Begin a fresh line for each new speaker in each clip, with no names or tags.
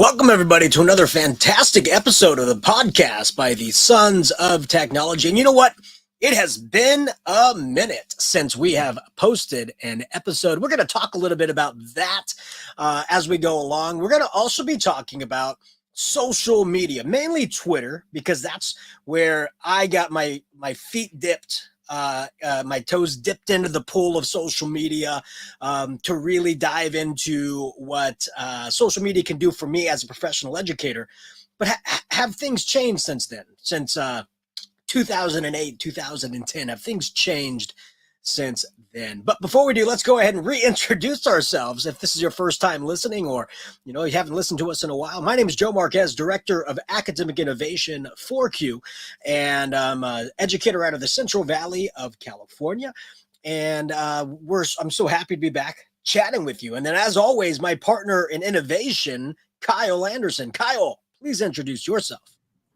Welcome, everybody, to another fantastic episode of the podcast by the Sons of Technology. And you know what? It has been a minute since we have posted an episode. We're going to talk a little bit about that as we go along. We're going to also be talking about social media, mainly Twitter, because that's where I got my feet dipped. My toes dipped into the pool of social media to really dive into what social media can do for me as a professional educator. But have things changed since then? Since 2008, 2010, have things changed since then? But before we do, let's go ahead and reintroduce ourselves. If this is your first time listening, or you haven't listened to us in a while, my name is Joe Marquez, Director of Academic Innovation for CUE, and I'm an educator out of the Central Valley of California. And I'm so happy to be back chatting with you. And then, as always, my partner in innovation, Kyle Anderson. Kyle, please introduce yourself.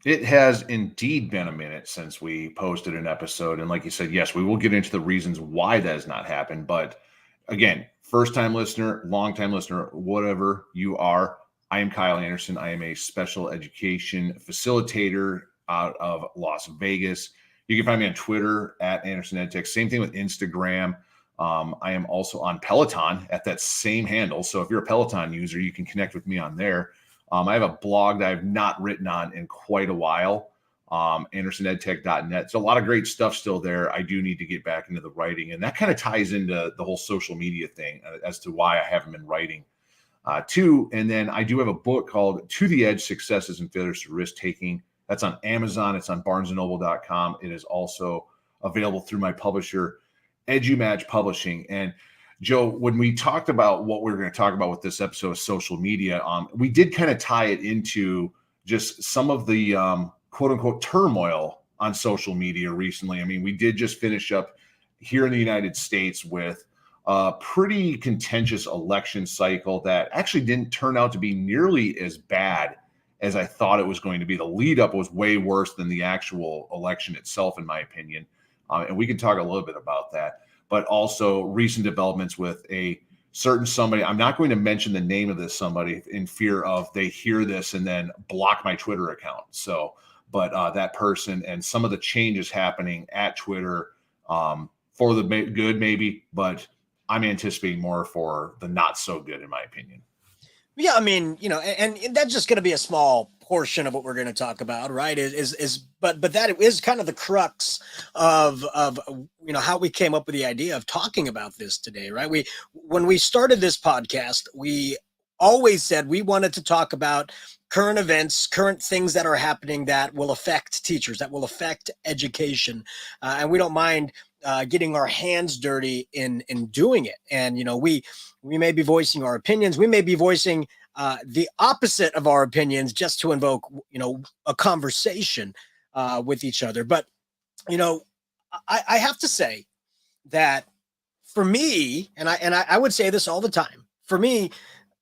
It has indeed been a minute since we posted an episode. And like you said, yes, we will get into the reasons why that has not happened. But again, first-time listener, long-time listener, whatever you are, I am Kyle Anderson. I am a special education facilitator out of Las Vegas. You can find me on Twitter at Anderson EdTech. Same thing with Instagram. I am also on Peloton at that same handle. So if you're a Peloton user, you can connect with me on there. I have a blog that I've not written on in quite a while, andersonedtech.net. So a lot of great stuff still there. I do need to get back into the writing, and that kind of ties into the whole social media thing as to why I haven't been writing too. And then I do have a book called To the Edge: Successes and Failures Through Risk-Taking. That's on Amazon. It's on barnesandnoble.com. It is also available through my publisher, EduMatch Publishing. And Joe, when we talked about what we were going to talk about with this episode of social media, we did kind of tie it into just some of the quote unquote turmoil on social media recently. I mean, we did just finish up here in the United States with a pretty contentious election cycle that actually didn't turn out to be nearly as bad as I thought it was going to be. The lead up was way worse than the actual election itself, in my opinion. And we can talk a little bit about that. But also recent developments with a certain somebody. I'm not going to mention the name of this somebody in fear of they hear this and then block my Twitter account. So, but that person and some of the changes happening at Twitter for the good, maybe, but I'm anticipating more for the not so good, in my opinion.
Yeah, I mean, and that's just going to be a small portion of what we're going to talk about, right? But that is kind of the crux of how we came up with the idea of talking about this today, right? When we started this podcast, we always said we wanted to talk about current events, current things that are happening that will affect teachers, that will affect education, and we don't mind getting our hands dirty in doing it. And we may be voicing our opinions. We may be voicing the opposite of our opinions just to invoke, a conversation with each other. But, I have to say that for me, and I would say this all the time, for me,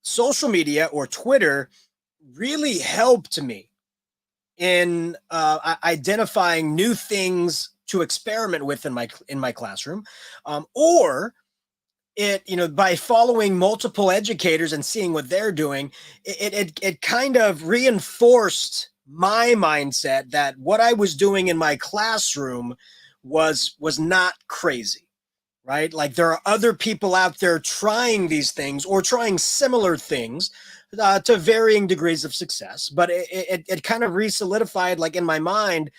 social media or Twitter really helped me in identifying new things to experiment with in my classroom, or by following multiple educators and seeing what they're doing, it kind of reinforced my mindset that what I was doing in my classroom was not crazy, right? Like there are other people out there trying these things or trying similar things to varying degrees of success. But it kind of re-solidified, like in my mind,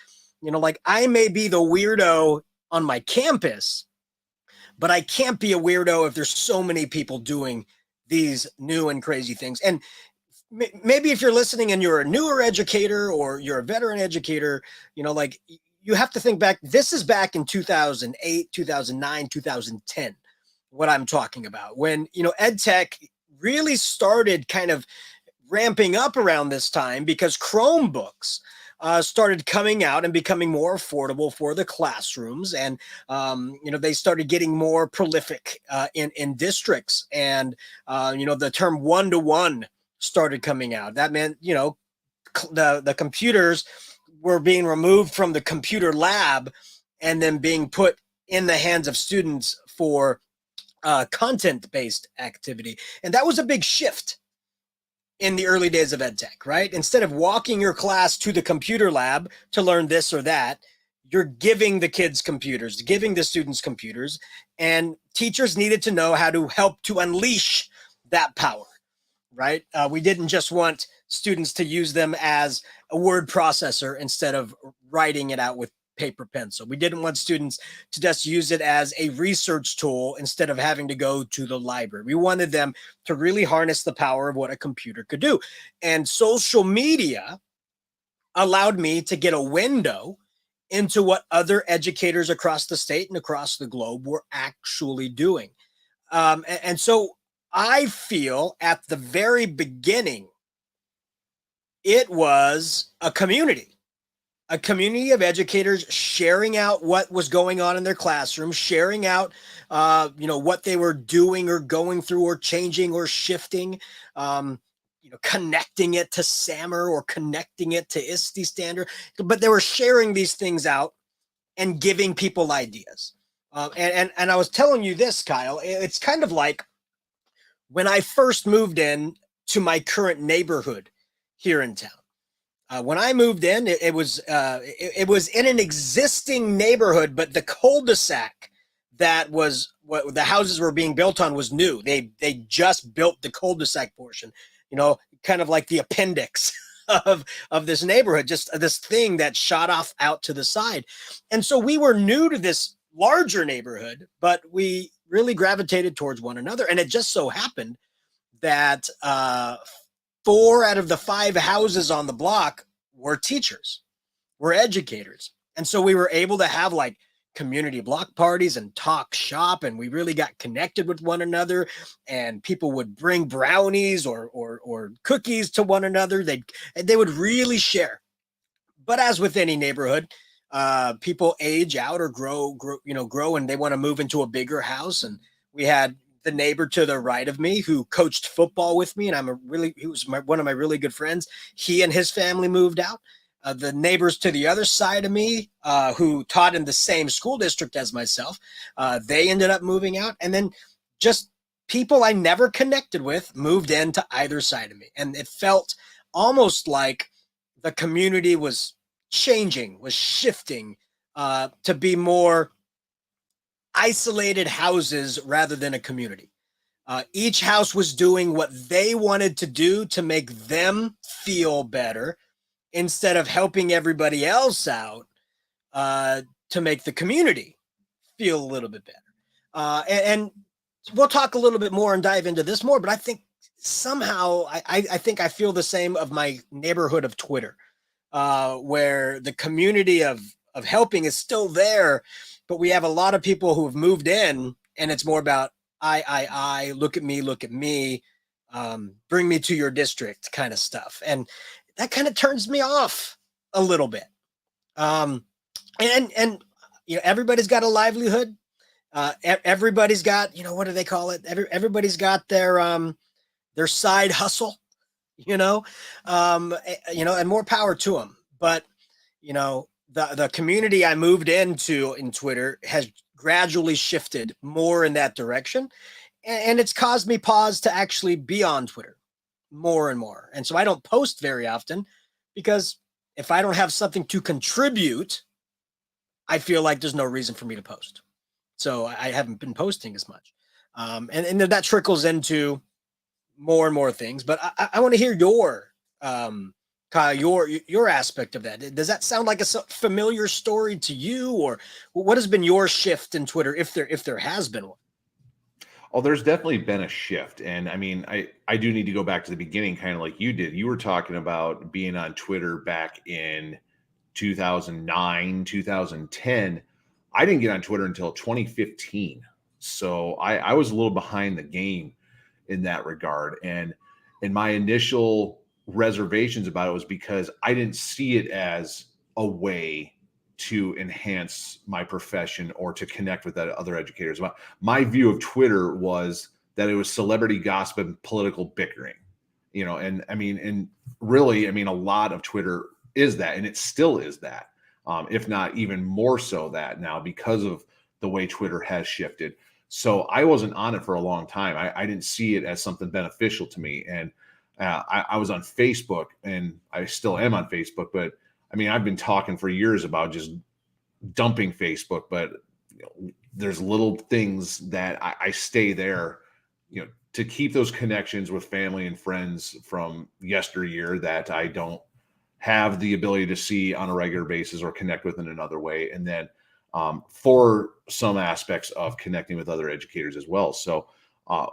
like I may be the weirdo on my campus, but I can't be a weirdo if there's so many people doing these new and crazy things. And maybe if you're listening and you're a newer educator or you're a veteran educator, like you have to think back. This is back in 2008, 2009, 2010, what I'm talking about, when, EdTech really started kind of ramping up around this time because Chromebooks started coming out and becoming more affordable for the classrooms. And, they started getting more prolific in districts. And, the term one-to-one started coming out. That meant, the computers were being removed from the computer lab and then being put in the hands of students for content-based activity. And that was a big shift. in the early days of ed tech, right? Instead of walking your class to the computer lab to learn this or that, you're giving the kids computers, giving the students computers, and teachers needed to know how to help to unleash that power, right? We didn't just want students to use them as a word processor instead of writing it out with paper pencil. We didn't want students to just use it as a research tool instead of having to go to the library. We wanted them to really harness the power of what a computer could do. And social media allowed me to get a window into what other educators across the state and across the globe were actually doing. And so I feel at the very beginning, it was a community of educators sharing out what was going on in their classroom, sharing out, what they were doing or going through or changing or shifting, connecting it to SAMR or connecting it to ISTE standard. But they were sharing these things out and giving people ideas. And I was telling you this, Kyle, it's kind of like when I first moved in to my current neighborhood here in town. When I moved in, it was in an existing neighborhood, but the cul-de-sac that was what the houses were being built on was new. They just built the cul-de-sac portion, kind of like the appendix of this neighborhood, just this thing that shot off out to the side. And so we were new to this larger neighborhood, but we really gravitated towards one another. And it just so happened that 4 out of the 5 houses on the block were teachers, were educators. And so we were able to have like community block parties and talk shop, and we really got connected with one another, and people would bring brownies or cookies to one another. They would really share. But as with any neighborhood, people age out or grow, and they want to move into a bigger house. And we had the neighbor to the right of me who coached football with me, and he was one of my really good friends. He and his family moved out. The neighbors to the other side of me, who taught in the same school district as myself, they ended up moving out. And then just people I never connected with moved into either side of me. And it felt almost like the community was changing, was shifting to be more isolated houses rather than a community. Each house was doing what they wanted to do to make them feel better instead of helping everybody else out to make the community feel a little bit better. And we'll talk a little bit more and dive into this more, but I think somehow I think I feel the same of my neighborhood of Twitter, where the community of helping is still there, but we have a lot of people who have moved in, and it's more about I, look at me, bring me to your district kind of stuff. And that kind of turns me off a little bit. And everybody's got a livelihood. Everybody's got, what do they call it? Everybody's got their side hustle, and more power to them. But, the community I moved into in Twitter has gradually shifted more in that direction. And it's caused me pause to actually be on Twitter more and more. And so I don't post very often, because if I don't have something to contribute, I feel like there's no reason for me to post. So I haven't been posting as much. And that trickles into more and more things. But I want to hear your, Kyle, your aspect of that. Does that sound like a familiar story to you, or what has been your shift in Twitter, if there has been one?
Oh, there's definitely been a shift. And I mean, I do need to go back to the beginning, kind of like you did. You were talking about being on Twitter back in 2009, 2010. I didn't get on Twitter until 2015. So I was a little behind the game in that regard. And my initial reservations about it was because I didn't see it as a way to enhance my profession or to connect with other educators. My view of Twitter was that it was celebrity gossip and political bickering, and really, a lot of Twitter is that, and it still is that, if not even more so that now, because of the way Twitter has shifted. So I wasn't on it for a long time. I didn't see it as something beneficial to me. And I was on Facebook, and I still am on Facebook, but I mean, I've been talking for years about just dumping Facebook, but there's little things that I stay there, to keep those connections with family and friends from yesteryear that I don't have the ability to see on a regular basis or connect with in another way. And then for some aspects of connecting with other educators as well. So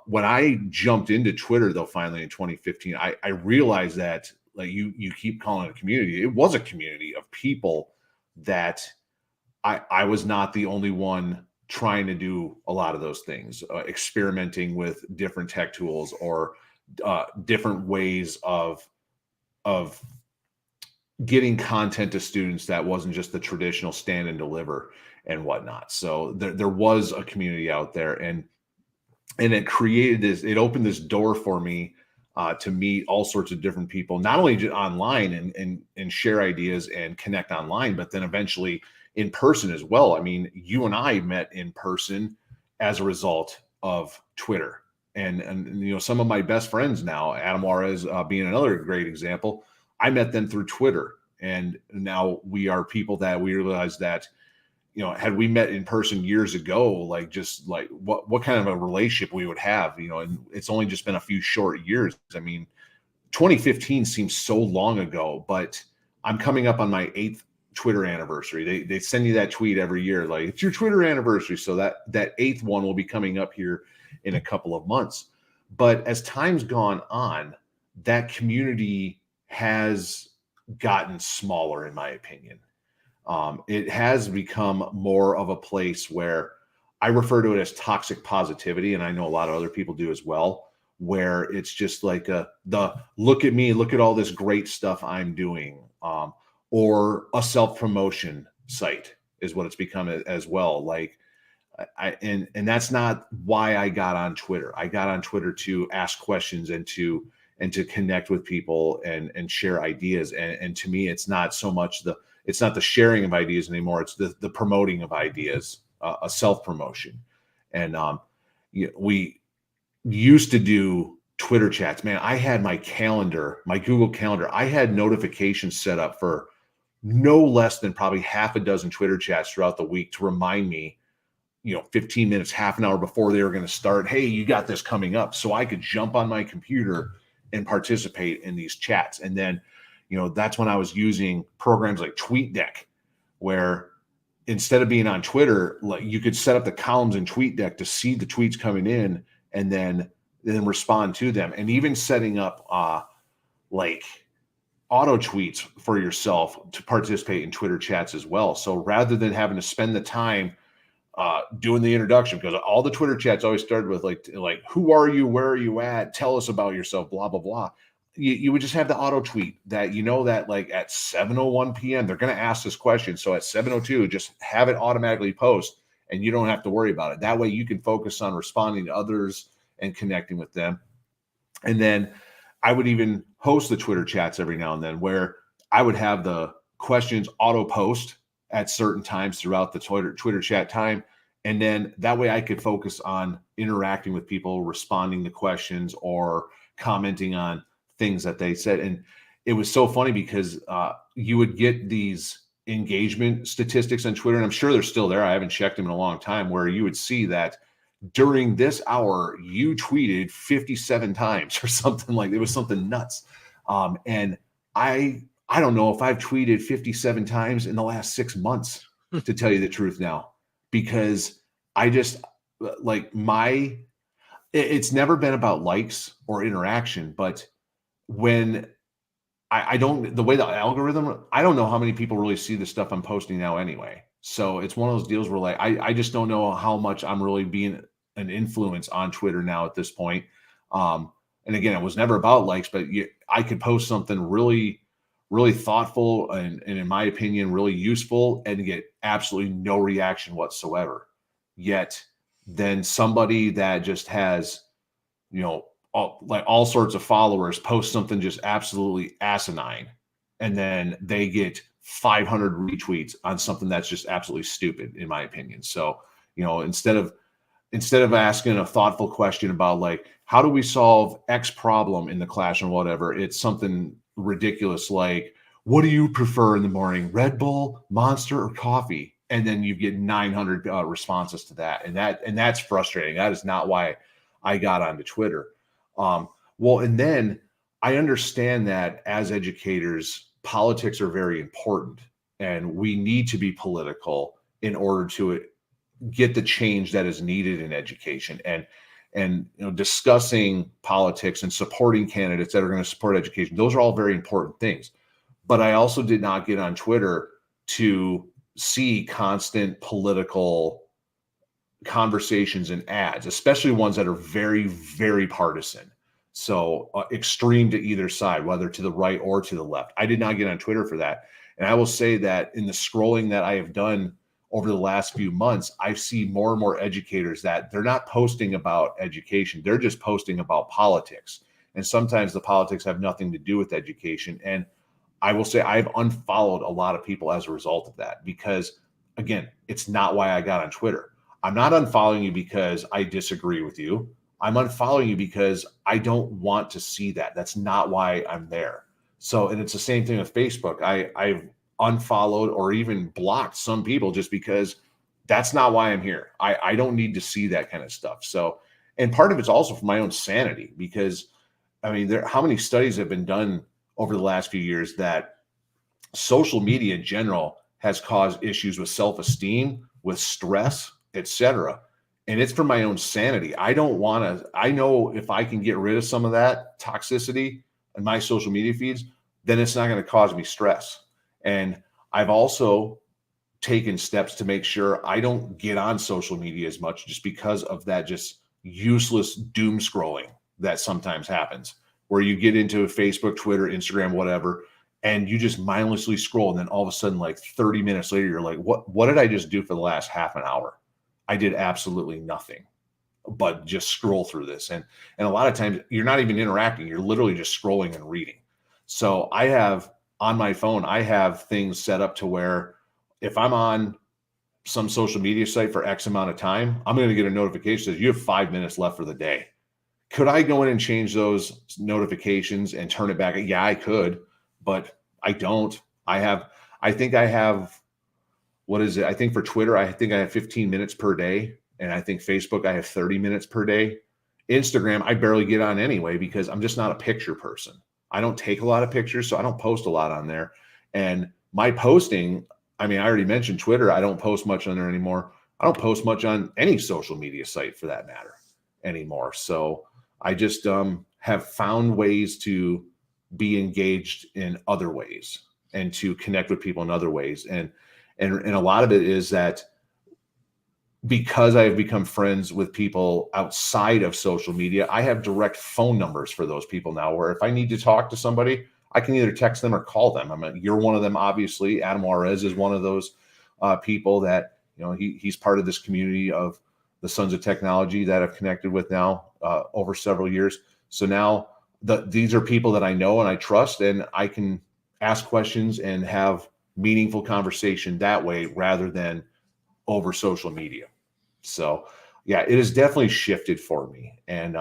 when I jumped into Twitter, though, finally in 2015, I realized that, like, you keep calling it a community. It was a community of people that I was not the only one trying to do a lot of those things, experimenting with different tech tools or different ways of getting content to students that wasn't just the traditional stand and deliver and whatnot. So there was a community out there, and it opened this door for me to meet all sorts of different people, not only just online and share ideas and connect online, but then eventually in person as well. I mean, you and I met in person as a result of Twitter, and some of my best friends now, Adam Juarez being another great example. I met them through Twitter, and now we are people that we realize that, had we met in person years ago, like, just like what kind of a relationship we would have, and it's only just been a few short years. I mean, 2015 seems so long ago, but I'm coming up on my 8th Twitter anniversary. They send you that tweet every year, like, it's your Twitter anniversary. So that 8th one will be coming up here in a couple of months. But as time's gone on, that community has gotten smaller, in my opinion. It has become more of a place where I refer to it as toxic positivity, and I know a lot of other people do as well, where it's just like the look at me, look at all this great stuff I'm doing, or a self-promotion site is what it's become as well. Like, and that's not why I got on Twitter. I got on Twitter to ask questions and to connect with people and share ideas. And to me, it's not so much it's not the sharing of ideas anymore. It's the promoting of ideas, a self-promotion. And we used to do Twitter chats. Man, I had my calendar, my Google Calendar. I had notifications set up for no less than probably half a dozen Twitter chats throughout the week to remind me, 15 minutes, half an hour before they were going to start, hey, you got this coming up. So I could jump on my computer and participate in these chats. And then, that's when I was using programs like TweetDeck, where instead of being on Twitter, like, you could set up the columns in TweetDeck to see the tweets coming in and then respond to them. And even setting up like auto tweets for yourself to participate in Twitter chats as well. So rather than having to spend the time doing the introduction, because all the Twitter chats always started with like, who are you? Where are you at? Tell us about yourself, blah, blah, blah. You would just have the auto tweet that, that like at 7:01 p.m., they're going to ask this question. So at 7:02, just have it automatically post and you don't have to worry about it. That way you can focus on responding to others and connecting with them. And then I would even host the Twitter chats every now and then, where I would have the questions auto post at certain times throughout the Twitter chat time. And then that way I could focus on interacting with people, responding to questions or commenting on things that they said. And it was so funny because you would get these engagement statistics on Twitter, and I'm sure they're still there. I haven't checked them in a long time, where you would see that during this hour, you tweeted 57 times or something. Like, it was something nuts. And I don't know if I've tweeted 57 times in the last 6 months, to tell you the truth now, because I just like it's never been about likes or interaction, but when I don't, the way the algorithm, I don't know how many people really see the stuff I'm posting now anyway. So it's one of those deals where, like, I just don't know how much I'm really being an influence on Twitter now at this point. And again, it was never about likes, but I could post something really, really thoughtful and in my opinion, really useful and get absolutely no reaction whatsoever. Yet then somebody that just has, all sorts of followers post something just absolutely asinine, and then they get 500 retweets on something that's just absolutely stupid, in my opinion. So, instead of instead of asking a thoughtful question about like, how do we solve X problem in the classroom, whatever, it's something ridiculous like, what do you prefer in the morning, Red Bull, Monster, or coffee? And then you get 900 responses to that. And that's frustrating. That is not why I got onto Twitter. Well, and then I understand that as educators, politics are very important and we need to be political in order to get the change that is needed in education. And discussing politics and supporting candidates that are going to support education, those are all very important things. But I also did not get on Twitter to see constant political conversations and ads, especially ones that are very, very partisan. So extreme to either side, whether to the right or to the left. I did not get on Twitter for that. And I will say that in the scrolling that I have done over the last few months, I see more and more educators that they're not posting about education. They're just posting about politics. And sometimes the politics have nothing to do with education. And I will say I've unfollowed a lot of people as a result of that, because again, it's not why I got on Twitter. I'm not unfollowing you because I disagree with you. I'm unfollowing you because I don't want to see that. That's not why I'm there. So, and it's the same thing with Facebook. I've unfollowed or even blocked some people just because that's not why I'm here. I don't need to see that kind of stuff. So, and part of it's also for my own sanity, because I mean, how many studies have been done over the last few years that social media in general has caused issues with self-esteem, with stress, etc. And it's for my own sanity. I don't want to, I know if I can get rid of some of that toxicity in my social media feeds, then it's not going to cause me stress. And I've also taken steps to make sure I don't get on social media as much, just because of that just useless doom scrolling that sometimes happens, where you get into Facebook, Twitter, Instagram, whatever, and you just mindlessly scroll. And then all of a sudden, like 30 minutes later, you're like, what did I just do for the last half an hour? I did absolutely nothing but just scroll through this. And a lot of times you're not even interacting. You're literally just scrolling and reading. So I have on my phone, I have things set up to where if I'm on some social media site for X amount of time, I'm going to get a notification that says you have 5 minutes left for the day. Could I go in and change those notifications and turn it back? Yeah, I could, but I don't. I think I have, what is it? I think for Twitter, I think I have 15 minutes per day. And I think Facebook, I have 30 minutes per day. Instagram, I barely get on anyway, because I'm just not a picture person. I don't take a lot of pictures, so I don't post a lot on there. And my posting, I mean, I already mentioned Twitter. I don't post much on there anymore. I don't post much on any social media site for that matter anymore. So I just have found ways to be engaged in other ways and to connect with people in other ways. And a lot of it is that because I have become friends with people outside of social media, I have direct phone numbers for those people now, where if I need to talk to somebody, I can either text them or call them. You're one of them, obviously. Adam Juarez is one of those people that, he's part of this community of the Sons of Technology that I've connected with now over several years. So now these are people that I know and I trust, and I can ask questions and have meaningful conversation that way rather than over social media. So yeah, it has definitely shifted for me. And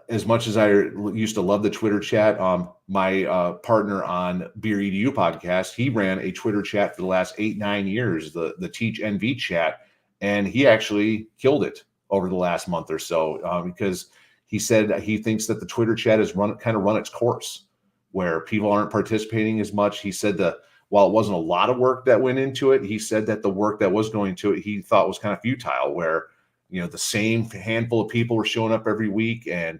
as much as I used to love the Twitter chat, my partner on Beer EDU podcast, he ran a Twitter chat for the last 8-9 years, the Teach NV chat, and he actually killed it over the last month or so because he said he thinks that the Twitter chat has run its course, where people aren't participating as much. He said that while it wasn't a lot of work that went into it, he said that the work that was going to it, he thought was kind of futile, where, the same handful of people were showing up every week, and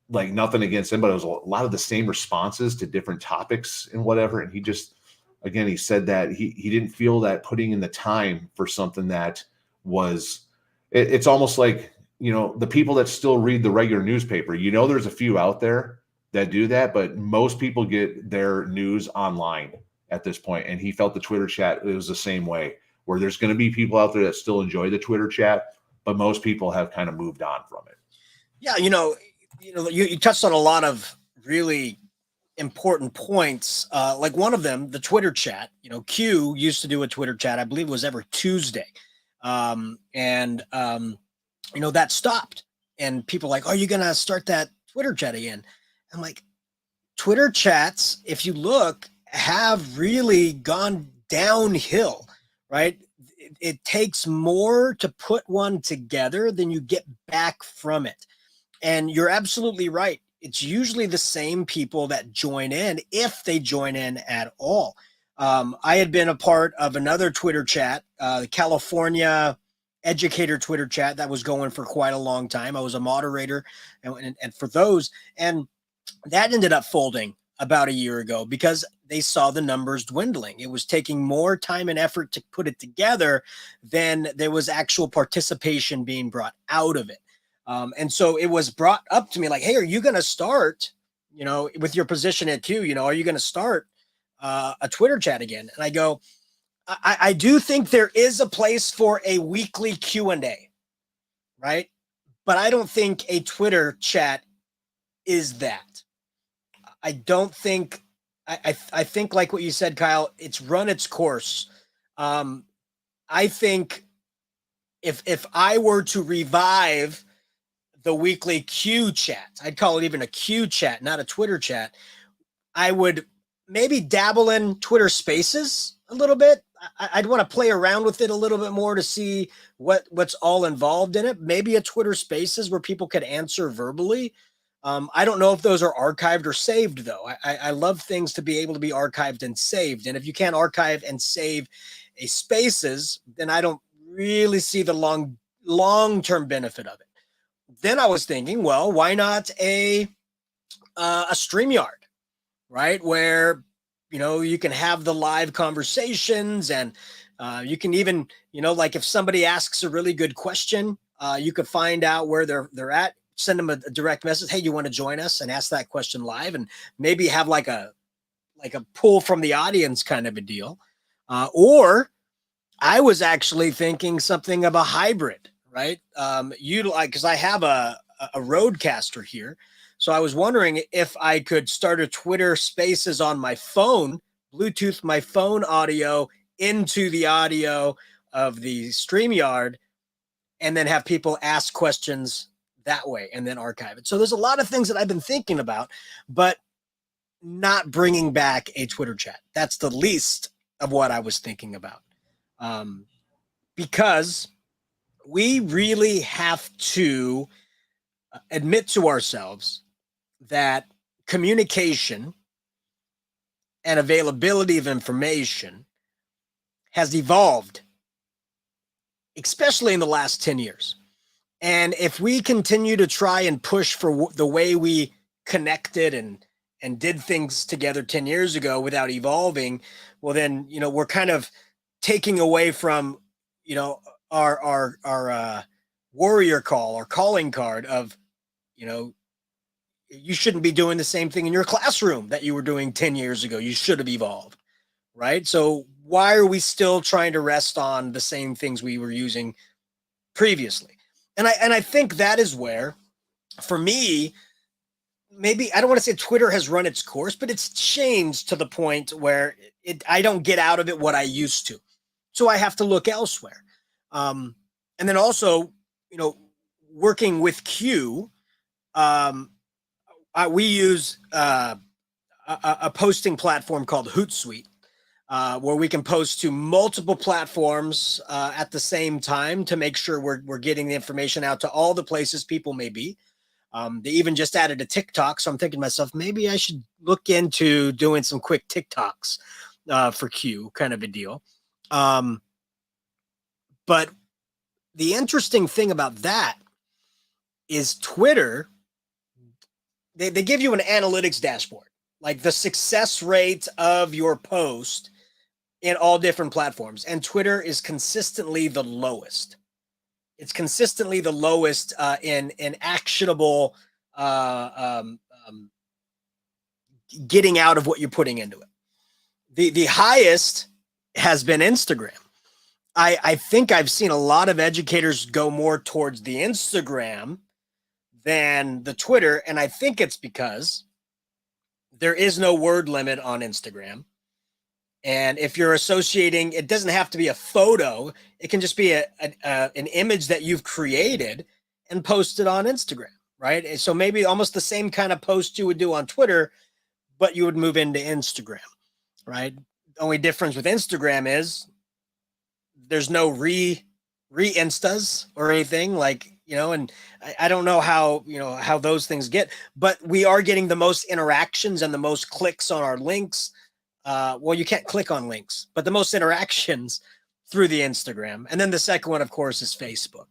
like, nothing against him, but it was a lot of the same responses to different topics and whatever. And he just, again, he said that he didn't feel that putting in the time for something that was, it's almost like, the people that still read the regular newspaper, there's a few out there that do that, but most people get their news online at this point. And he felt the Twitter chat, it was the same way, where there's going to be people out there that still enjoy the Twitter chat, but most people have kind of moved on from it.
Yeah. You touched on a lot of really important points. Like one of them, the Twitter chat, Q used to do a Twitter chat. I believe it was every Tuesday. That stopped. And people like, are you going to start that Twitter chat again? I'm like, Twitter chats, if you look, have really gone downhill, right? It takes more to put one together than you get back from it. And you're absolutely right. It's usually the same people that join in, if they join in at all. I had been a part of another Twitter chat, the California educator Twitter chat that was going for quite a long time. I was a moderator and for those, and that ended up folding about a year ago because they saw the numbers dwindling. It was taking more time and effort to put it together than there was actual participation being brought out of it. And so it was brought up to me like, hey, are you going to start, with your position at Q, are you going to start a Twitter chat again? And I go, I do think there is a place for a weekly Q&A, right? But I don't think a Twitter chat is that. I don't think, I think like what you said, Kyle, it's run its course. I think if I were to revive the weekly Q chat, I'd call it even a Q chat, not a Twitter chat, I would maybe dabble in Twitter Spaces a little bit. I'd want to play around with it a little bit more to see what's all involved in it. Maybe a Twitter Spaces where people could answer verbally. I don't know if those are archived or saved, though. I love things to be able to be archived and saved. And if you can't archive and save a Spaces, then I don't really see the long-term benefit of it. Then I was thinking, well, why not a StreamYard, right? Where, you can have the live conversations and you can even, like if somebody asks a really good question, you could find out where they're at, send them a direct message. Hey, you want to join us and ask that question live, and maybe have like a pull from the audience kind of a deal. Or I was actually thinking something of a hybrid, right? Because I have a Rodecaster here. So I was wondering if I could start a Twitter Spaces on my phone, Bluetooth my phone audio into the audio of the StreamYard, and then have people ask questions that way and then archive it. So there's a lot of things that I've been thinking about, but not bringing back a Twitter chat. That's the least of what I was thinking about. Because we really have to admit to ourselves that communication and availability of information has evolved, especially in the last 10 years. And if we continue to try and push for the way we connected and did things together 10 years ago without evolving, well, then, we're kind of taking away from, our warrior call, our calling card of, you shouldn't be doing the same thing in your classroom that you were doing 10 years ago. You should have evolved, right? So why are we still trying to rest on the same things we were using previously? And I think that is where, for me, maybe I don't want to say Twitter has run its course, but it's changed to the point where I don't get out of it what I used to. So I have to look elsewhere. And then also, working with Q, we use a posting platform called Hootsuite, where we can post to multiple platforms at the same time to make sure we're getting the information out to all the places people may be. They even just added a TikTok, so I'm thinking to myself, maybe I should look into doing some quick TikToks for Q, kind of a deal. But the interesting thing about that is Twitter, they give you an analytics dashboard, like the success rate of your post in all different platforms. And Twitter is consistently the lowest. It's consistently the lowest in actionable getting out of what you're putting into it. The highest has been Instagram. I think I've seen a lot of educators go more towards the Instagram than the Twitter. And I think it's because there is no word limit on Instagram. And if you're associating, it doesn't have to be a photo. It can just be an image that you've created and posted on Instagram, right? And so maybe almost the same kind of post you would do on Twitter, but you would move into Instagram, right? The only difference with Instagram is there's no re-instas or anything, like, and I don't know how those things get, but we are getting the most interactions and the most clicks on our links. Well, you can't click on links, but the most interactions through the Instagram. And then the second one, of course, is Facebook.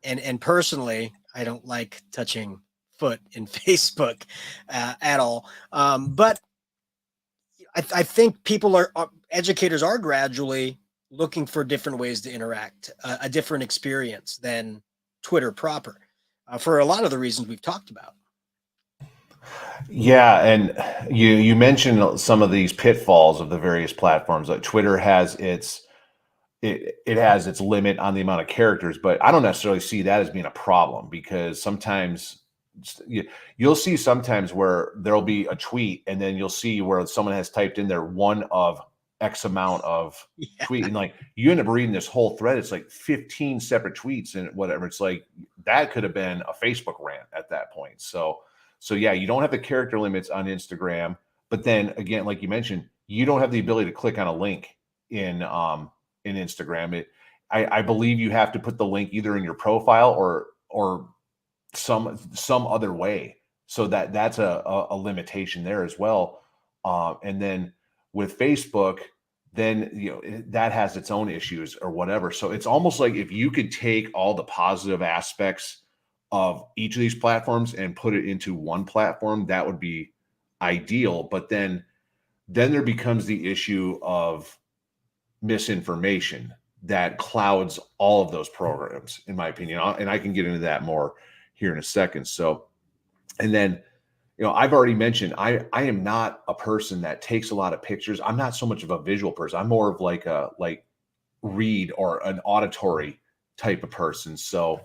And personally, I don't like touching foot in Facebook at all. But I think educators are gradually looking for different ways to interact, a different experience than Twitter proper, for a lot of the reasons we've talked about.
Yeah, and you mentioned some of these pitfalls of the various platforms. Like Twitter has its limit on the amount of characters, but I don't necessarily see that as being a problem, because sometimes you'll see sometimes where there'll be a tweet and then you'll see where someone has typed in there one of X amount of tweet, and like you end up reading this whole thread. It's like 15 separate tweets and whatever. It's like that could have been a Facebook rant at that point. So yeah, you don't have the character limits on Instagram, but then again, like you mentioned, you don't have the ability to click on a link in Instagram. I believe you have to put the link either in your profile or some other way. So that's a limitation there as well. And then with Facebook, then that has its own issues or whatever. So it's almost like if you could take all the positive aspects of each of these platforms and put it into one platform, that would be ideal. But then there becomes the issue of misinformation that clouds all of those programs, in my opinion. And I can get into that more here in a second. So, and then, I've already mentioned, I am not a person that takes a lot of pictures. I'm not so much of a visual person. I'm more of like read or an auditory type of person. So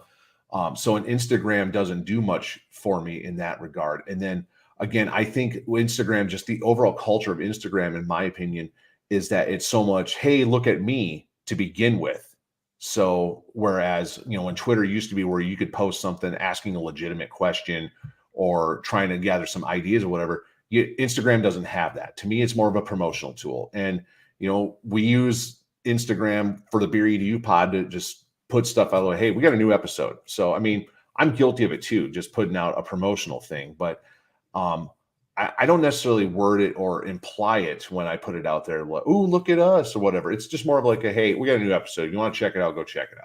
an Instagram doesn't do much for me in that regard. And then again, I think Instagram, just the overall culture of Instagram, in my opinion, is that it's so much, hey, look at me to begin with. So whereas, when Twitter used to be where you could post something asking a legitimate question or trying to gather some ideas or whatever, Instagram doesn't have that. To me, it's more of a promotional tool. And, we use Instagram for the Beer EDU pod to just put stuff out like, hey, we got a new episode. So, I mean, I'm guilty of it too, just putting out a promotional thing. But I don't necessarily word it or imply it when I put it out there, like, ooh, look at us or whatever. It's just more of like hey, we got a new episode. If you want to check it out, go check it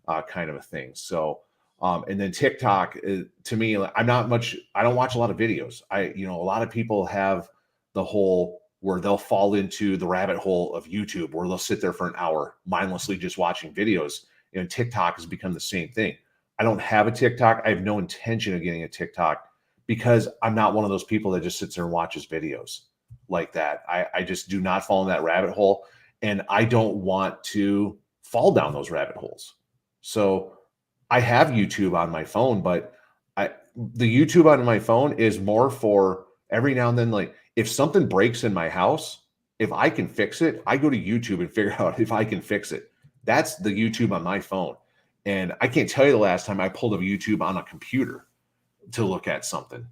out, kind of a thing. So, and then TikTok, to me, I don't watch a lot of videos. A lot of people have the whole where they'll fall into the rabbit hole of YouTube, where they'll sit there for an hour mindlessly just watching videos. And TikTok has become the same thing. I don't have a TikTok. I have no intention of getting a TikTok, because I'm not one of those people that just sits there and watches videos like that. I just do not fall in that rabbit hole, and I don't want to fall down those rabbit holes. So I have YouTube on my phone, but the YouTube on my phone is more for every now and then, like if something breaks in my house, if I can fix it, I go to YouTube and figure out if I can fix it. That's the YouTube on my phone. And I can't tell you the last time I pulled up YouTube on a computer to look at something.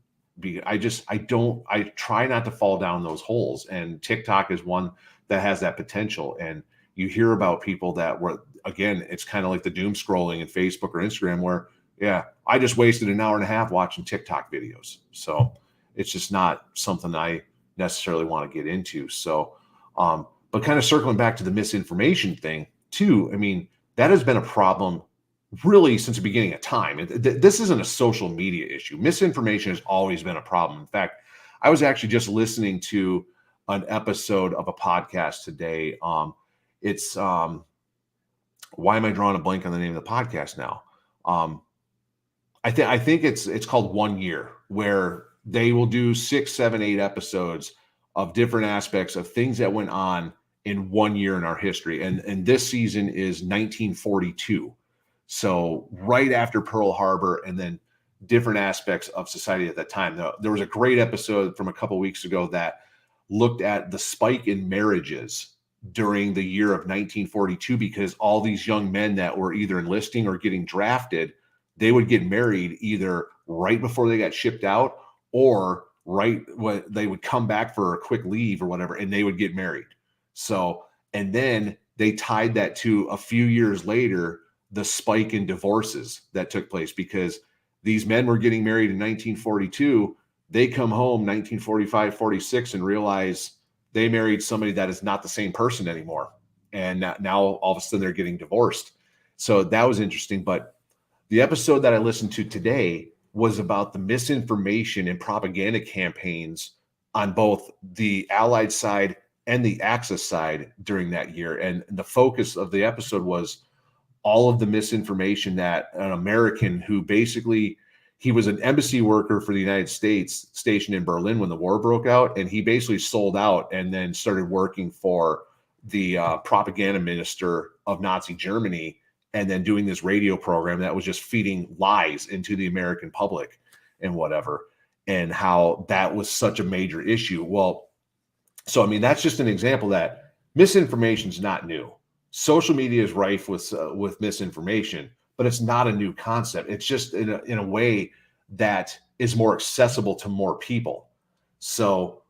I try not to fall down those holes. And TikTok is one that has that potential. And you hear about people that were, again, it's kind of like the doom scrolling in Facebook or Instagram where, yeah, I just wasted an hour and a half watching TikTok videos. So it's just not something I necessarily want to get into. So, but kind of circling back to the misinformation thing too, I mean, that has been a problem really since the beginning of time. This isn't a social media issue. Misinformation has always been a problem. In fact, I was actually just listening to an episode of a podcast today. It's why am I drawing a blank on the name of the podcast now? I think it's called 1 Year, where they will do 6, 7, 8 episodes of different aspects of things that went on in 1 year in our history. And this season is 1942. So right after Pearl Harbor, and then different aspects of society at that time. There was a great episode from a couple of weeks ago that looked at the spike in marriages during the year of 1942, because all these young men that were either enlisting or getting drafted, they would get married either right before they got shipped out, or right when they would come back for a quick leave or whatever, and they would get married. So, and then they tied that to a few years later, the spike in divorces that took place, because these men were getting married in 1942. They come home 1945, 46 and realize they married somebody that is not the same person anymore. And now all of a sudden they're getting divorced. So that was interesting. But the episode that I listened to today was about the misinformation and propaganda campaigns on both the Allied side and the Axis side during that year. And the focus of the episode was all of the misinformation that an American who basically, he was an embassy worker for the United States stationed in Berlin when the war broke out. And he basically sold out and then started working for the propaganda minister of Nazi Germany, and then doing this radio program that was just feeding lies into the American public and whatever, and how that was such a major issue. Well, so, I mean, that's just an example that misinformation is not new. Social media is rife with misinformation, but it's not a new concept. It's just in a way that is more accessible to more people. So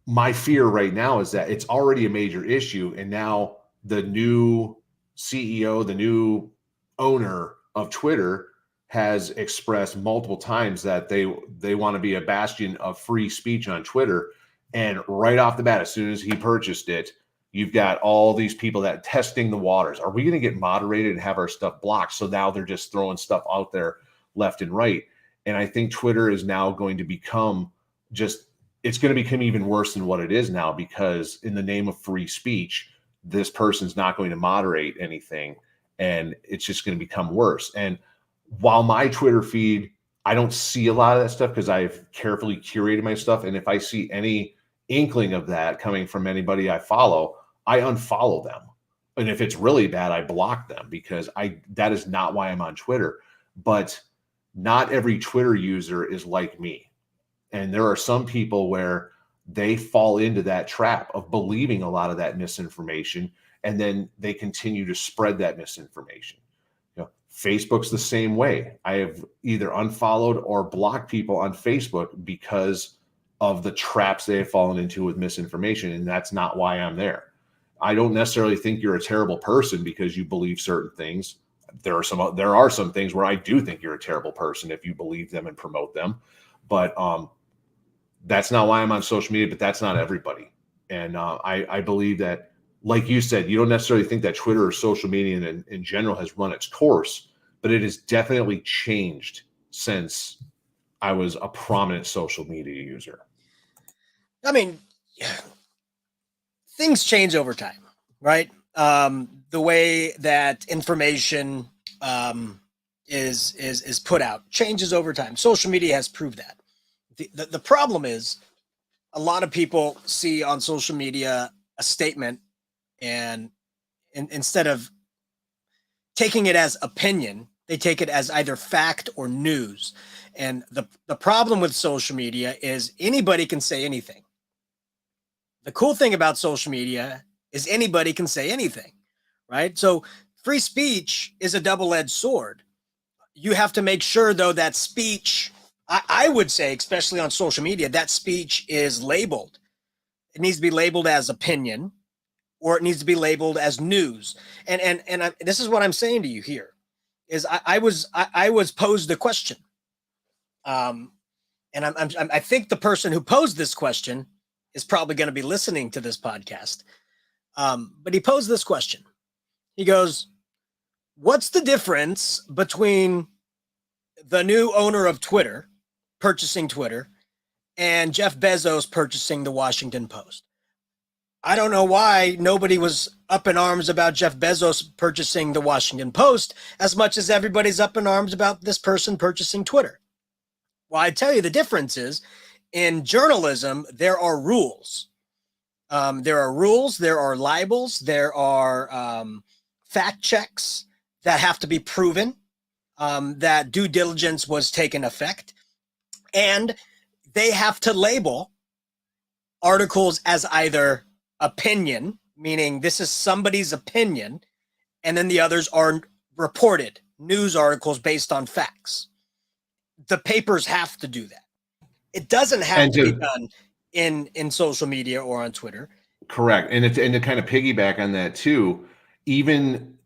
my fear right now is that it's already a major issue. And now the new CEO, the new owner of Twitter, has expressed multiple times that they want to be a bastion of free speech on Twitter. And right off the bat, as soon as he purchased it, you've got all these people that testing the waters. Are we going to get moderated and have our stuff blocked? So now they're just throwing stuff out there left and right. And I think Twitter is now going to become it's going to become even worse than what it is now, because in the name of free speech, this person's not going to moderate anything, and it's just going to become worse. And while my Twitter feed, I don't see a lot of that stuff because I've carefully curated my stuff. And if I see any inkling of that coming from anybody I follow, I unfollow them. And if it's really bad, I block them, because that is not why I'm on Twitter. But not every Twitter user is like me. And there are some people where they fall into that trap of believing a lot of that misinformation, and then they continue to spread that misinformation. Facebook's the same way. I have either unfollowed or blocked people on Facebook because of the traps they have fallen into with misinformation, and that's not why I'm there. I don't necessarily think you're a terrible person because you believe certain things. There are some things where I do think you're a terrible person if you believe them and promote them, but that's not why I'm on social media. But that's not everybody, and I believe that, like you said, you don't necessarily think that Twitter or social media in general has run its course, but it has definitely changed since I was a prominent social media user.
I mean, things change over time, right? The way that information is put out changes over time. Social media has proved that. The problem is, a lot of people see on social media a statement, and instead of taking it as opinion, they take it as either fact or news. And the problem with social media is anybody can say anything. The cool thing about social media is anybody can say anything, right? So free speech is a double-edged sword. You have to make sure, though, that speech, I would say, especially on social media, that speech is labeled. It needs to be labeled as opinion, or it needs to be labeled as news. And this is what I'm saying to you here, is I was posed a question. And I think the person who posed this question is probably going to be listening to this podcast. But he posed this question. He goes, what's the difference between the new owner of Twitter purchasing Twitter and Jeff Bezos purchasing the Washington Post? I don't know why nobody was up in arms about Jeff Bezos purchasing the Washington Post as much as everybody's up in arms about this person purchasing Twitter. Well, I tell you, the difference is, in journalism, there are rules. There are rules, there are libels, there are fact checks that have to be proven, that due diligence was taken effect, and they have to label articles as either opinion, meaning this is somebody's opinion, and then the others are reported news articles based on facts. The papers have to do that. It doesn't have to be done in social media or on Twitter.
Correct. And to kind of piggyback on that too, even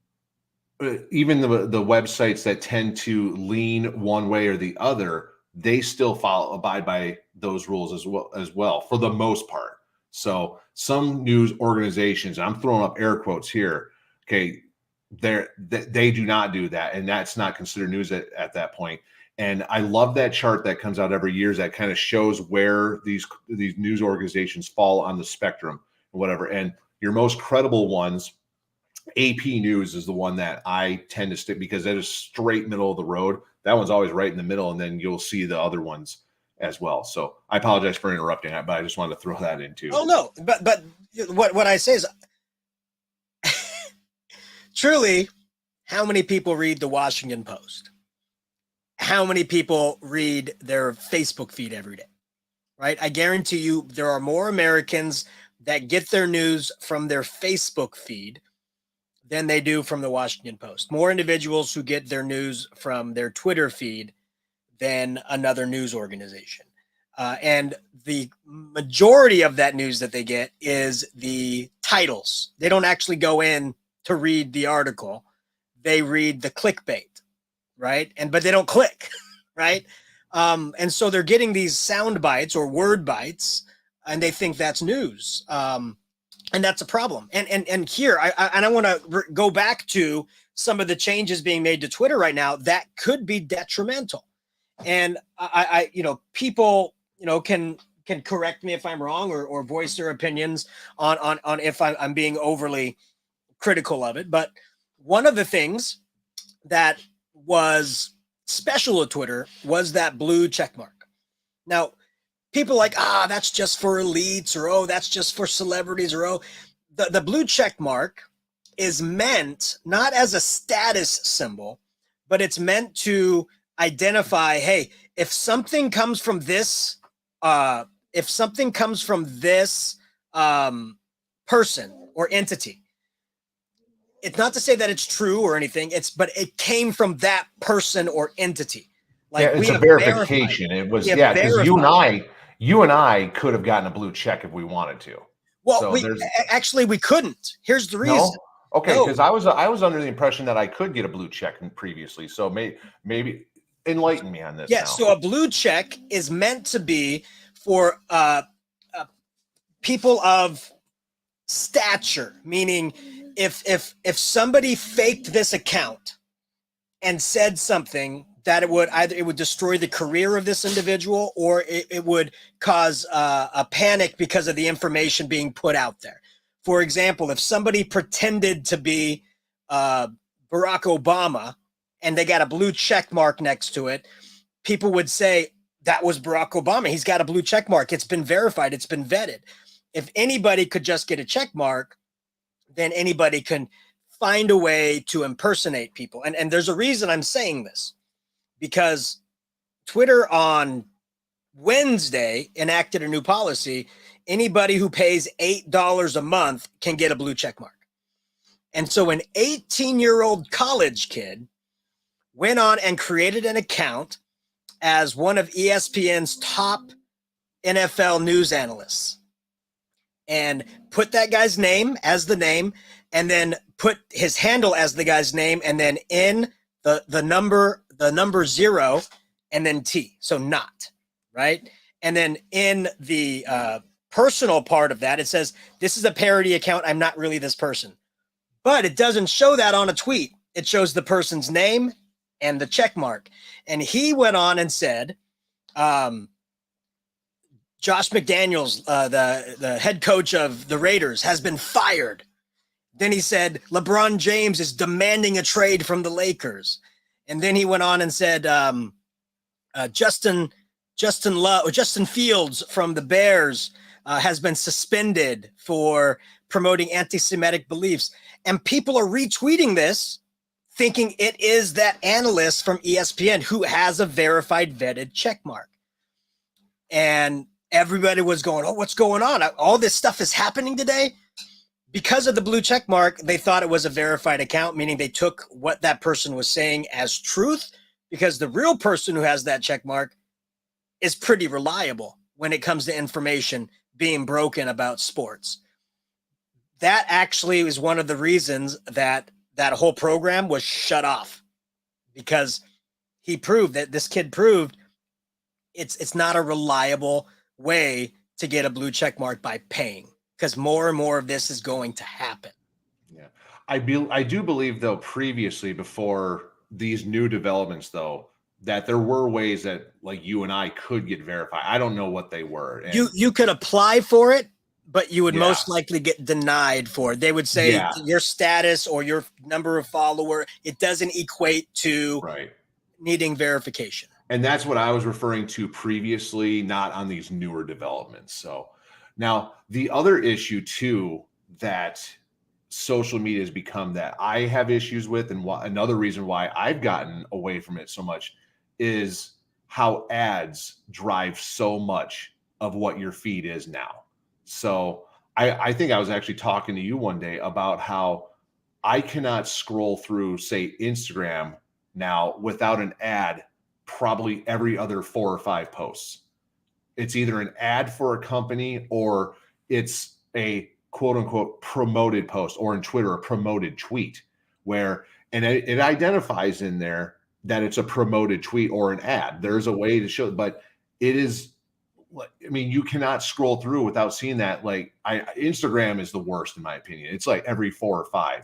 the websites that tend to lean one way or the other, they still abide by those rules as well for the most part. So some news organizations, I'm throwing up air quotes here, okay, they do not do that, and that's not considered news at that point. And I love that chart that comes out every year that kind of shows where these news organizations fall on the spectrum or whatever. And your most credible ones, AP News is the one that I tend to stick, because that is straight middle of the road. That one's always right in the middle, and then you'll see the other ones as well. So I apologize for interrupting that, but I just wanted to throw that in too.
Oh no, but what I say is, truly, how many people read the Washington Post? How many people read their Facebook feed every day, right? I guarantee you there are more Americans that get their news from their Facebook feed than they do from the Washington Post. More individuals who get their news from their Twitter feed than another news organization. And the majority of that news that they get is the titles. They don't actually go in to read the article. They read the clickbait. Right. But they don't click. Right. And so they're getting these sound bites or word bites, and they think that's news. And that's a problem. And here I want to go back to some of the changes being made to Twitter right now that could be detrimental. And I people, can correct me if I'm wrong or voice their opinions on if I'm being overly critical of it. But one of the things that was special at Twitter was that blue check mark. Now, people are like, that's just for elites, or, that's just for celebrities, or, the blue check mark is meant not as a status symbol, but it's meant to identify, hey, if something comes from this, person or entity, it's not to say that it's true or anything. But it came from that person or entity.
Like, it's a verification. It was, because you and I could have gotten a blue check if we wanted to.
Well, so we couldn't. Here's the reason.
No? Okay, because I was under the impression that I could get a blue check previously. So maybe enlighten me on this.
Yeah. So a blue check is meant to be for people of stature, meaning if somebody faked this account and said something that it would destroy the career of this individual, or it would cause a panic because of the information being put out there. For example, if somebody pretended to be Barack Obama and they got a blue check mark next to it, people would say that was Barack Obama. He's got a blue check mark. It's been verified. It's been vetted. If anybody could just get a check mark, then anybody can find a way to impersonate people. And there's a reason I'm saying this, because Twitter on Wednesday enacted a new policy. Anybody who pays $8 a month can get a blue check mark. And so an 18-year-old college kid went on and created an account as one of ESPN's top NFL news analysts, and put that guy's name as the name, and then put his handle as the guy's name, and then in the number 0, and then T, so not, right? And then in the personal part of that, it says, this is a parody account. I'm not really this person. But it doesn't show that on a tweet. It shows the person's name and the check mark. And he went on and said, Josh McDaniels, the head coach of the Raiders, has been fired. Then he said LeBron James is demanding a trade from the Lakers. And then he went on and said Justin Fields from the Bears has been suspended for promoting anti-Semitic beliefs. And people are retweeting this, thinking it is that analyst from ESPN who has a verified, vetted check mark. And everybody was going, oh, what's going on? All this stuff is happening today. Because of the blue check mark, they thought it was a verified account, meaning they took what that person was saying as truth, because the real person who has that check mark is pretty reliable when it comes to information being broken about sports. That actually is one of the reasons that that whole program was shut off, because this kid proved it's not a reliable way to get a blue check mark by paying, because more and more of this is going to happen.
Yeah. I do believe, though, previously, before these new developments, though, that there were ways that like you and I could get verified. I don't know what they were. And
You could apply for it, but you would most likely get denied for it. They would say your status or your number of follower, it doesn't equate to needing verification.
And that's what I was referring to previously, not on these newer developments. So now the other issue too that social media has become that I have issues with, and another reason why I've gotten away from it so much, is how ads drive so much of what your feed is now. So I think I was actually talking to you one day about how I cannot scroll through, say, Instagram now without an ad probably every other 4 or 5 posts. It's either an ad for a company or it's a quote unquote promoted post, or in Twitter, a promoted tweet, where, and it identifies in there that it's a promoted tweet or an ad. There's a way to show, but it is, I mean, you cannot scroll through without seeing that. Like Instagram is the worst in my opinion. It's like every 4 or 5.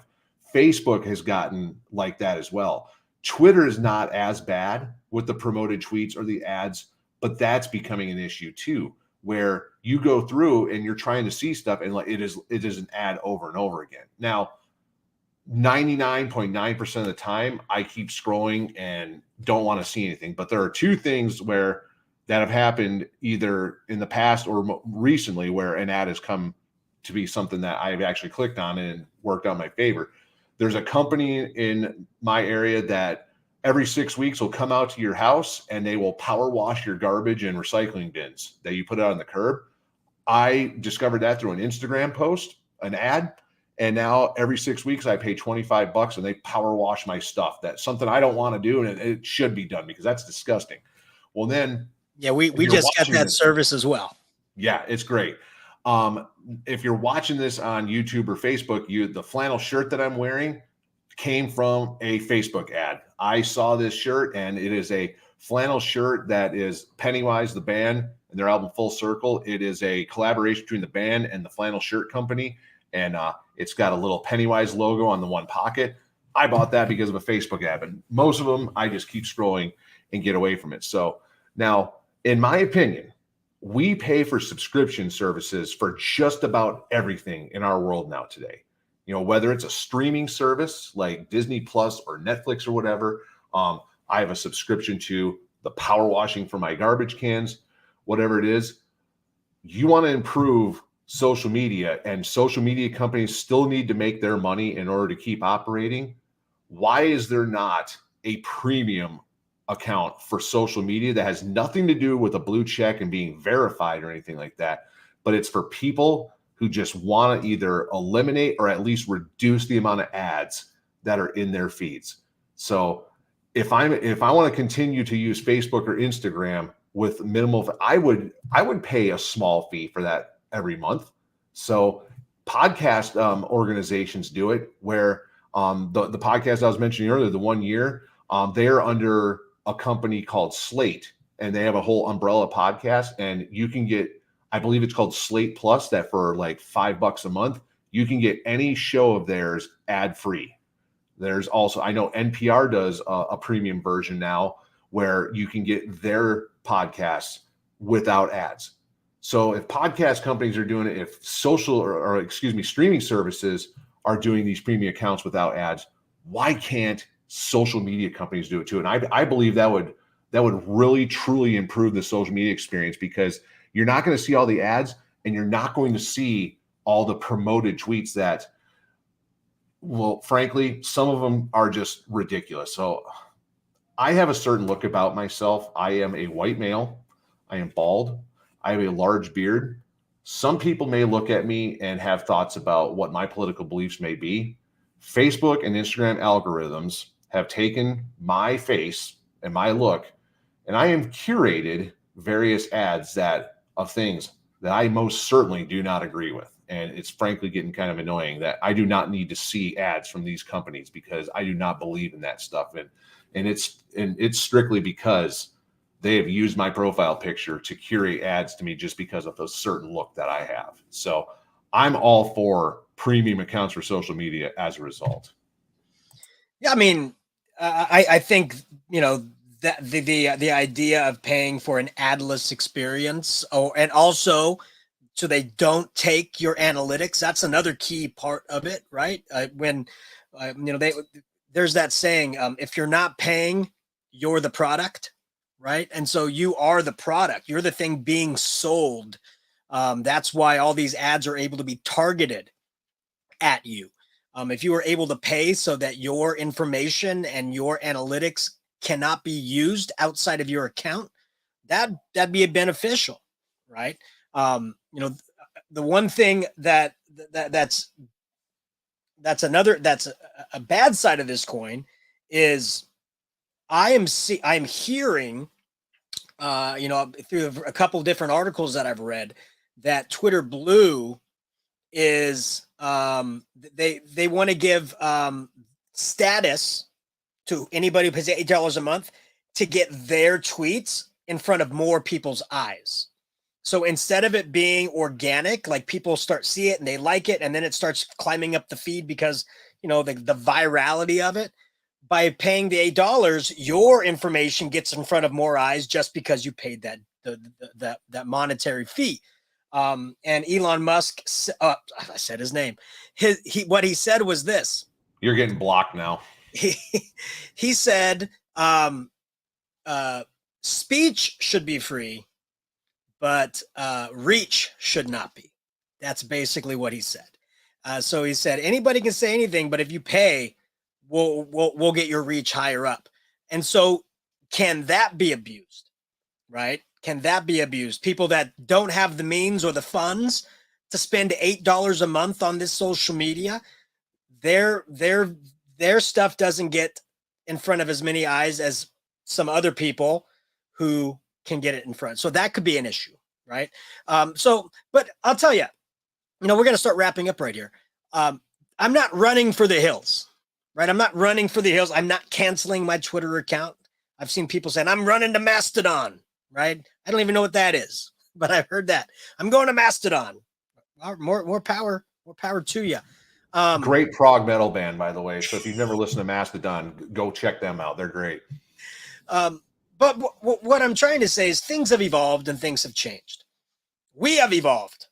Facebook has gotten like that as well. Twitter is not as bad with the promoted tweets or the ads, but that's becoming an issue too, where you go through and you're trying to see stuff and like it is an ad over and over again. Now, 99.9% of the time I keep scrolling and don't want to see anything, but there are 2 things that have happened either in the past or recently where an ad has come to be something that I've actually clicked on and worked out in my favor. There's a company in my area that every 6 weeks will come out to your house and they will power wash your garbage and recycling bins that you put out on the curb. I discovered that through an Instagram post, an ad. And now every 6 weeks I pay $25 and they power wash my stuff. That's something I don't want to do. And it should be done because that's disgusting. Well, then.
Yeah, we just got that service as well.
Yeah, it's great. If you're watching this on YouTube or Facebook, the flannel shirt that I'm wearing came from a Facebook ad. I saw this shirt and it is a flannel shirt that is Pennywise, the band, and their album Full Circle. It is a collaboration between the band and the flannel shirt company. And it's got a little Pennywise logo on the one pocket. I bought that because of a Facebook ad, and most of them I just keep scrolling and get away from it. So now, in my opinion, we pay for subscription services for just about everything in our world now today. You know, whether it's a streaming service like Disney Plus or Netflix or whatever, I have a subscription to the power washing for my garbage cans, whatever it is. You want to improve social media, and social media companies still need to make their money in order to keep operating. Why is there not a premium account for social media that has nothing to do with a blue check and being verified or anything like that, but it's for people who just want to either eliminate or at least reduce the amount of ads that are in their feeds? So if I want to continue to use Facebook or Instagram with minimal, I would pay a small fee for that every month. So podcast organizations do it, where the podcast I was mentioning earlier, the 1 year, they're under a company called Slate, and they have a whole umbrella podcast, and you can get, I believe it's called Slate Plus, that for like $5 a month, you can get any show of theirs ad free. There's also, I know NPR does a premium version now where you can get their podcasts without ads. So if podcast companies are doing it, if social or streaming services are doing these premium accounts without ads, why can't social media companies do it too? And I believe that would really truly improve the social media experience, because you're not going to see all the ads and you're not going to see all the promoted tweets that, well, frankly, some of them are just ridiculous. So I have a certain look about myself. I am a white male. I am bald. I have a large beard. Some people may look at me and have thoughts about what my political beliefs may be. Facebook and Instagram algorithms have taken my face and my look, and I am curated various ads of things that I most certainly do not agree with. And it's frankly getting kind of annoying that I do not need to see ads from these companies because I do not believe in that stuff. And it's strictly because they have used my profile picture to curate ads to me just because of a certain look that I have. So I'm all for premium accounts for social media as a result.
Yeah, I mean, I think, you know, that the idea of paying for an adless experience, and also so they don't take your analytics, that's another key part of it, right? When you know, there's that saying, if you're not paying, you're the product, right? And so you are the product, you're the thing being sold. That's why all these ads are able to be targeted at you. If you were able to pay so that your information and your analytics cannot be used outside of your account, that'd be beneficial, right? You know, the one thing that's a bad side of this coin is I'm hearing, you know, through a couple of different articles that I've read, that Twitter Blue is they want to give status to anybody who pays $8 a month to get their tweets in front of more people's eyes. So instead of it being organic, like people start see it and they like it, and then it starts climbing up the feed because, you know, the virality of it, by paying the $8, your information gets in front of more eyes just because you paid that monetary fee. And Elon Musk, I said his name. What he said was this.
You're getting blocked now.
He said, speech should be free, but reach should not be. That's basically what he said. So he said anybody can say anything, but if you pay, we'll get your reach higher up. And so, can that be abused? Right? Can that be abused? People that don't have the means or the funds to spend $8 a month on this social media, their stuff doesn't get in front of as many eyes as some other people who can get it in front. So that could be an issue, right? But I'll tell you, you know, we're going to start wrapping up right here. I'm not running for the hills, right? I'm not running for the hills. I'm not canceling my Twitter account. I've seen people saying I'm running to Mastodon, right? I don't even know what that is, but I've heard that. I'm going to Mastodon. More power to you.
Great prog metal band, by the way. So if you've never listened to Mastodon, go check them out. They're great.
But what I'm trying to say is things have evolved and things have changed. We have evolved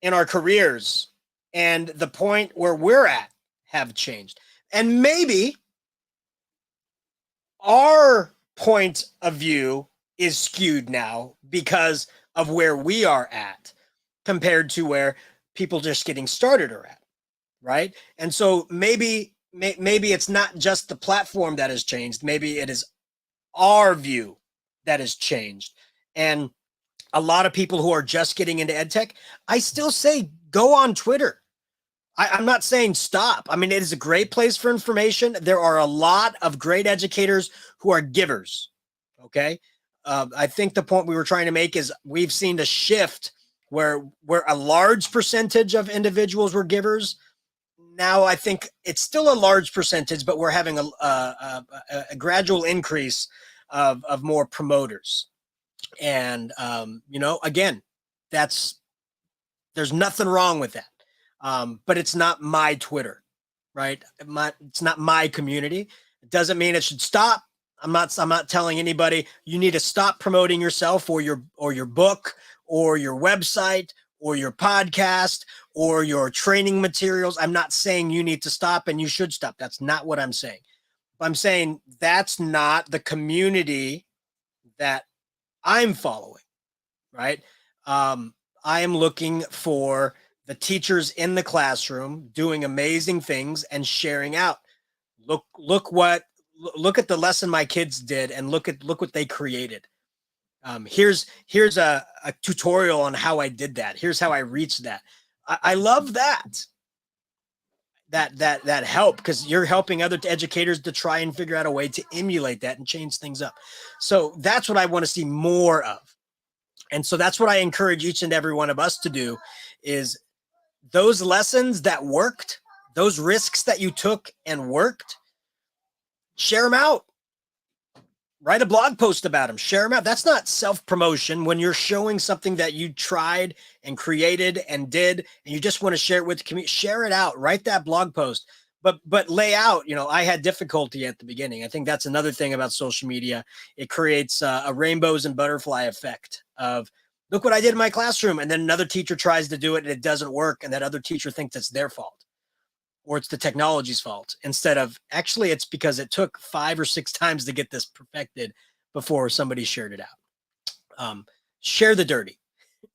in our careers, and the point where we're at have changed. And maybe our point of view is skewed now because of where we are at compared to where people just getting started are at, right? And so maybe it's not just the platform that has changed. Maybe it is our view that has changed. And a lot of people who are just getting into EdTech, I still say go on Twitter. I'm not saying stop. I mean, it is a great place for information. There are a lot of great educators who are givers. Okay. I think the point we were trying to make is we've seen a shift where a large percentage of individuals were givers. Now I think it's still a large percentage, but we're having a gradual increase of more promoters. And, you know, again, there's nothing wrong with that. But it's not my Twitter, right? It's not my community. It doesn't mean it should stop. I'm not telling anybody you need to stop promoting yourself or your book or your website or your podcast or your training materials. I'm not saying you need to stop and you should stop. That's not what I'm saying. I'm saying that's not the community that I'm following, right? I am looking for the teachers in the classroom doing amazing things and sharing out. Look at the lesson my kids did and look what they created. Here's a tutorial on how I did that. Here's how I reached that. I love that help, because you're helping other educators to try and figure out a way to emulate that and change things up. So that's what I want to see more of. And so that's what I encourage each and every one of us to do, is those lessons that worked, those risks that you took and worked, share them out. Write a blog post about them, share them out. That's not self-promotion when you're showing something that you tried and created and did, and you just want to share it with the community. Share it out, write that blog post, but lay out, I had difficulty at the beginning. I think that's another thing about social media. It creates a rainbows and butterfly effect of, look what I did in my classroom. And then another teacher tries to do it and it doesn't work. And that other teacher thinks it's their fault, or it's the technology's fault, instead of actually it's because it took 5 or 6 times to get this perfected before somebody shared it out. Share the dirty,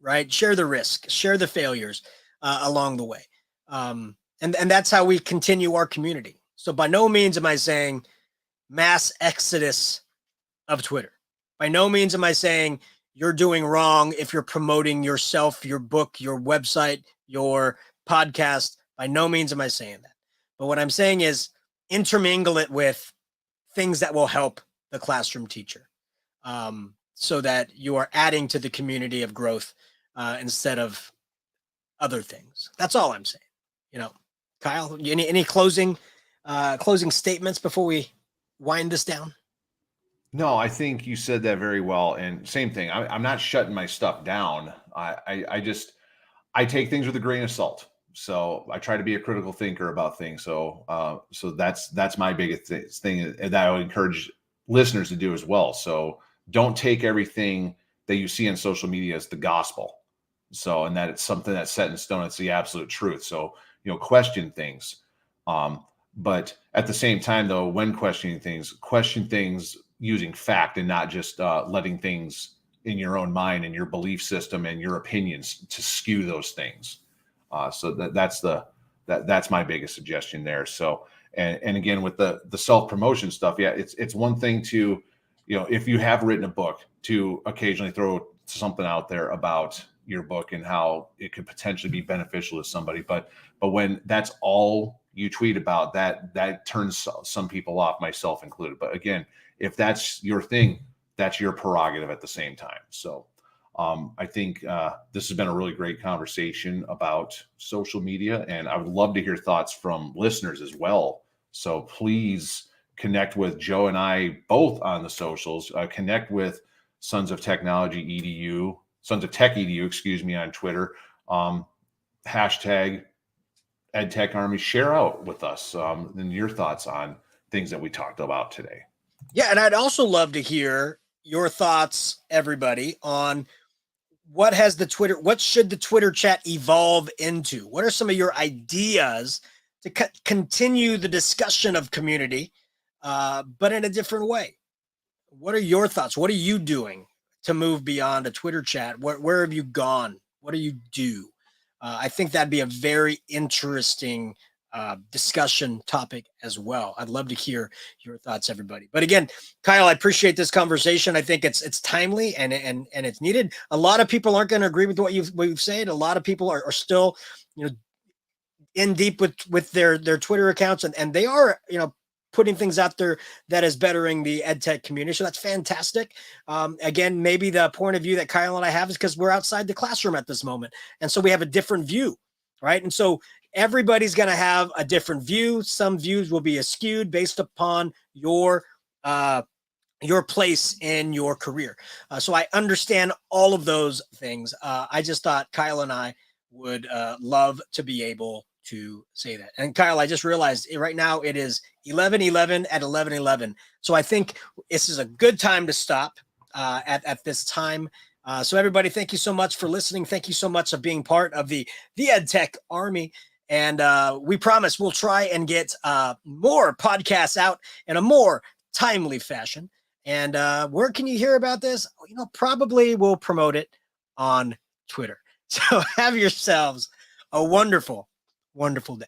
right? Share the risk, share the failures along the way. And that's how we continue our community. So by no means am I saying mass exodus of Twitter. By no means am I saying you're doing wrong if you're promoting yourself, your book, your website, your podcast. By no means am I saying that. But what I'm saying is intermingle it with things that will help the classroom teacher, so that you are adding to the community of growth instead of other things. That's all I'm saying. Kyle, any closing statements before we wind this down?
No, I think you said that very well. And same thing. I'm not shutting my stuff down. I take things with a grain of salt. So I try to be a critical thinker about things. So that's my biggest thing that I would encourage listeners to do as well. So don't take everything that you see on social media as the gospel. So, and that it's something that's set in stone. It's the absolute truth. So, question things. But at the same time, though, when questioning things, question things using fact and not just letting things in your own mind and your belief system and your opinions to skew those things. So that's my biggest suggestion there. So, and again, with the self-promotion stuff, yeah, it's one thing to, if you have written a book, to occasionally throw something out there about your book and how it could potentially be beneficial to somebody. But when that's all you tweet about, that turns some people off, myself included. But again, if that's your thing, that's your prerogative at the same time. So I think this has been a really great conversation about social media, and I would love to hear thoughts from listeners as well. So please connect with Joe and I both on the socials. Connect with Sons of Technology EDU, Sons of Tech EDU, excuse me, on Twitter. Hashtag EdTech Army. Share out with us and your thoughts on things that we talked about today.
Yeah, and I'd also love to hear your thoughts, everybody, on what should the Twitter chat evolve into? What are some of your ideas to continue the discussion of community, but in a different way? What are your thoughts? What are you doing to move beyond a Twitter chat? Where have you gone? What do you do? I think that'd be a very interesting discussion topic as well. I'd love to hear your thoughts, everybody. But again, Kyle, I appreciate this conversation. I think it's timely and it's needed. A lot of people aren't going to agree with what you've said. A lot of people are still, in deep with their Twitter accounts, and they are, putting things out there that is bettering the EdTech community. So that's fantastic. Again, maybe the point of view that Kyle and I have is because we're outside the classroom at this moment. And so we have a different view, right? And so everybody's going to have a different view. Some views will be skewed based upon your place in your career. So I understand all of those things. I just thought Kyle and I would love to be able to say that. And Kyle, I just realized right now it is 11:11 at 11:11. So I think this is a good time to stop at this time. So everybody, thank you so much for listening. Thank you so much for being part of the EdTech Army. And we promise we'll try and get more podcasts out in a more timely fashion. And where can you hear about this? Probably we'll promote it on Twitter. So have yourselves a wonderful, wonderful day.